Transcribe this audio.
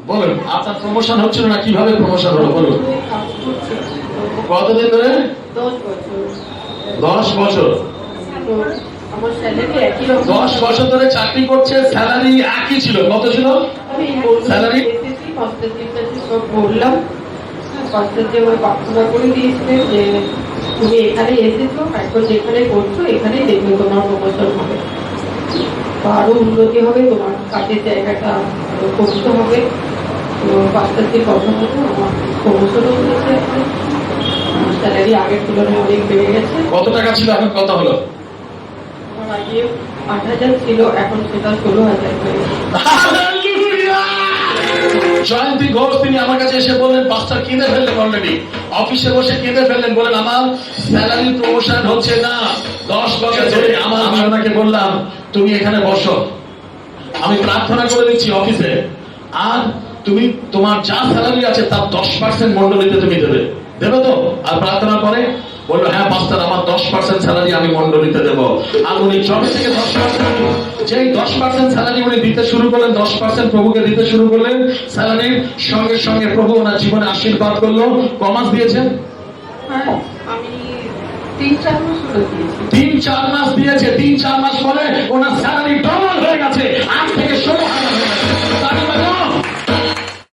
বলুন আপনার প্রমোশন হচ্ছিল না, কিভাবে প্রমোশন হলো বলুন? কতদিন ধরে? 10 বছর। 10 বছর ধরে চাকরি করছে, স্যালারি একই ছিল। কত ছিল স্যালারি? বললাম করে দিয়েছিলেন যে তুমি এখানে এসেছো, এখন যেখানে করছো এখানেই দেখবে তোমার প্রমোশন হবে, আরো উন্নতি হবে, তোমার কাজের জায়গাটা করতে হবে। তো বাচ্চাদের কথা মতো আমার প্রমোশনও হয়েছে, এখন স্যালারি আগের তুলনায় অনেক বেড়ে গেছে। কত টাকা ছিল এখন কত হলো? আমার আগে 8,000 ছিল, এখন সেটা 16,000 হয়ে গেছে। জয়ন্তী ঘোষ তিনি আমার কাছে এসে বললেন পাঁচটা কিনে ফেললেন, অলরেডি অফিসে বসে কিনে ফেললেন, বলেন আমার স্যালারি প্রমোশন হচ্ছে না 10 বছর ধরে। আমি ওনাকে বললাম তুমি এখানে বসো, আমি প্রার্থনা করে দিচ্ছি অফিসে, আর তুমি তোমার যা স্যালারি আছে তার 10% মন্ডলীতে তুমি দেবে, দেবে তো? আর প্রার্থনা করে বললো হ্যাঁ পাস্টার আমার 10% স্যালারি আমি মন্ডলীতে দেবো। আর উনি জবে থেকে 10%, যেই 10% স্যালারি উনি দিতে শুরু করলেন, 10% প্রভুকে দিতে শুরু করলেন, স্যালারির সঙ্গে সঙ্গে প্রভু ওনার জীবনে আশীর্বাদ করলো। কমাস দিয়েছেন? আমি 3-4 মাস হলো দিয়েছি। 3-4 মাস দিয়েছে। 3-4 মাস পরে ওনার স্যালারি ডবল হয়ে গেছে। আজ থেকে